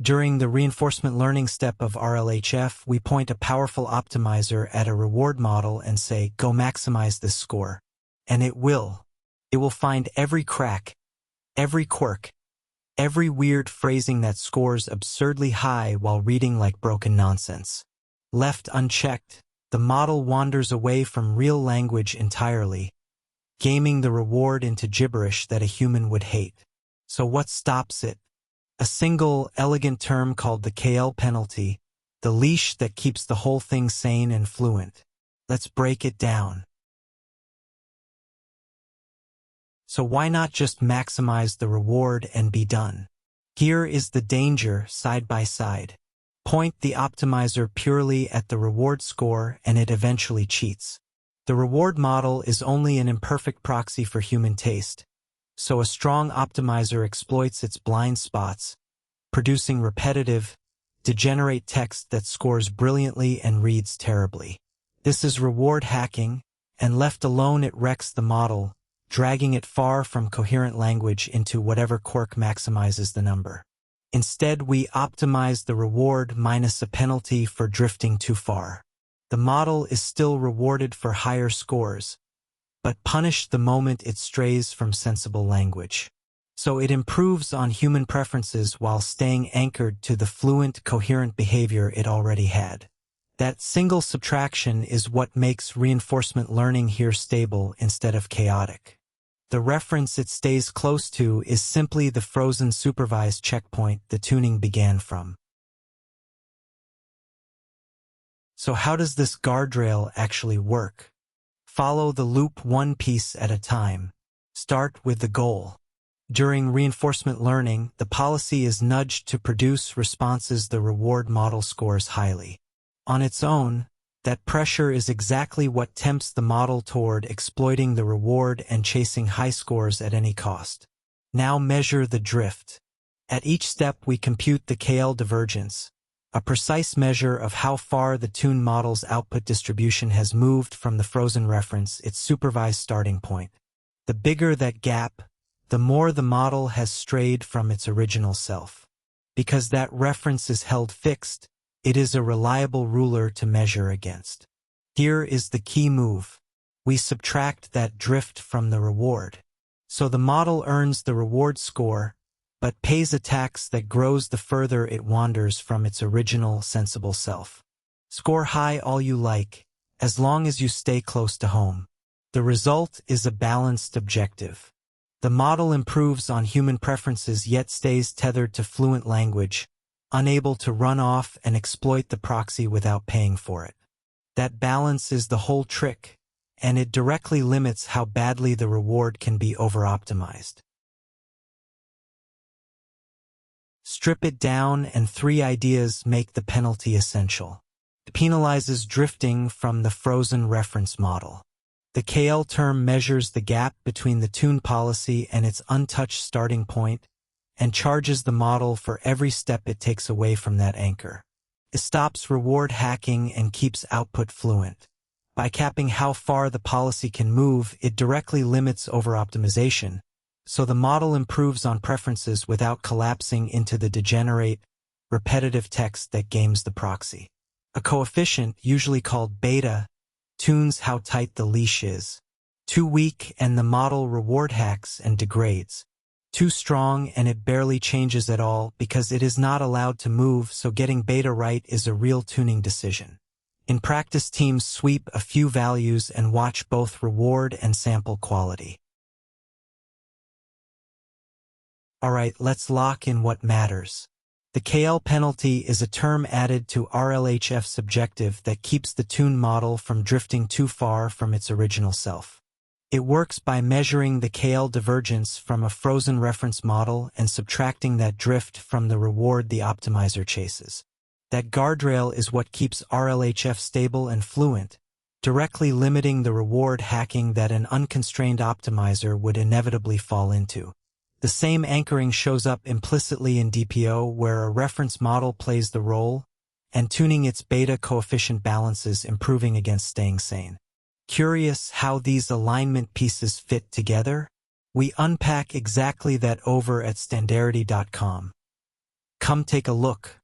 During the reinforcement learning step of RLHF, we point a powerful optimizer at a reward model and say, go maximize this score. And it will. It will find every crack, every quirk, every weird phrasing that scores absurdly high while reading like broken nonsense. Left unchecked, the model wanders away from real language entirely, gaming the reward into gibberish that a human would hate. So what stops it? A single, elegant term called the KL penalty, the leash that keeps the whole thing sane and fluent. Let's break it down. So why not just maximize the reward and be done? Here is the danger side by side. Point the optimizer purely at the reward score and it eventually cheats. The reward model is only an imperfect proxy for human taste, so a strong optimizer exploits its blind spots, producing repetitive, degenerate text that scores brilliantly and reads terribly. This is reward hacking, and left alone it wrecks the model, dragging it far from coherent language into whatever quirk maximizes the number. Instead, we optimize the reward minus a penalty for drifting too far. The model is still rewarded for higher scores, but punished the moment it strays from sensible language. So it improves on human preferences while staying anchored to the fluent, coherent behavior it already had. That single subtraction is what makes reinforcement learning here stable instead of chaotic. The reference it stays close to is simply the frozen supervised checkpoint the tuning began from. So how does this guardrail actually work? Follow the loop one piece at a time. Start with the goal. During reinforcement learning, the policy is nudged to produce responses the reward model scores highly. On its own, that pressure is exactly what tempts the model toward exploiting the reward and chasing high scores at any cost. Now measure the drift. At each step we compute the KL divergence, a precise measure of how far the tuned model's output distribution has moved from the frozen reference, its supervised starting point. The bigger that gap, the more the model has strayed from its original self. Because that reference is held fixed, it is a reliable ruler to measure against. Here is the key move. We subtract that drift from the reward. So the model earns the reward score, but pays a tax that grows the further it wanders from its original sensible self. Score high all you like, as long as you stay close to home. The result is a balanced objective. The model improves on human preferences yet stays tethered to fluent language, unable to run off and exploit the proxy without paying for it. That balance is the whole trick, and it directly limits how badly the reward can be over-optimized. Strip it down and 3 ideas make the penalty essential. It penalizes drifting from the frozen reference model. The KL term measures the gap between the tune policy and its untouched starting point, and charges the model for every step it takes away from that anchor. It stops reward hacking and keeps output fluent. By capping how far the policy can move, it directly limits over-optimization, so the model improves on preferences without collapsing into the degenerate, repetitive text that games the proxy. A coefficient, usually called beta, tunes how tight the leash is. Too weak and the model reward hacks and degrades. Too strong and it barely changes at all because it is not allowed to move, so getting beta right is a real tuning decision. In practice, teams sweep a few values and watch both reward and sample quality. Alright, let's lock in what matters. The KL penalty is a term added to RLHF's objective that keeps the tune model from drifting too far from its original self. It works by measuring the KL divergence from a frozen reference model and subtracting that drift from the reward the optimizer chases. That guardrail is what keeps RLHF stable and fluent, directly limiting the reward hacking that an unconstrained optimizer would inevitably fall into. The same anchoring shows up implicitly in DPO, where a reference model plays the role, and tuning its beta coefficient balances, improving against staying sane. Curious how these alignment pieces fit together? We unpack exactly that over at standarity.com. Come take a look.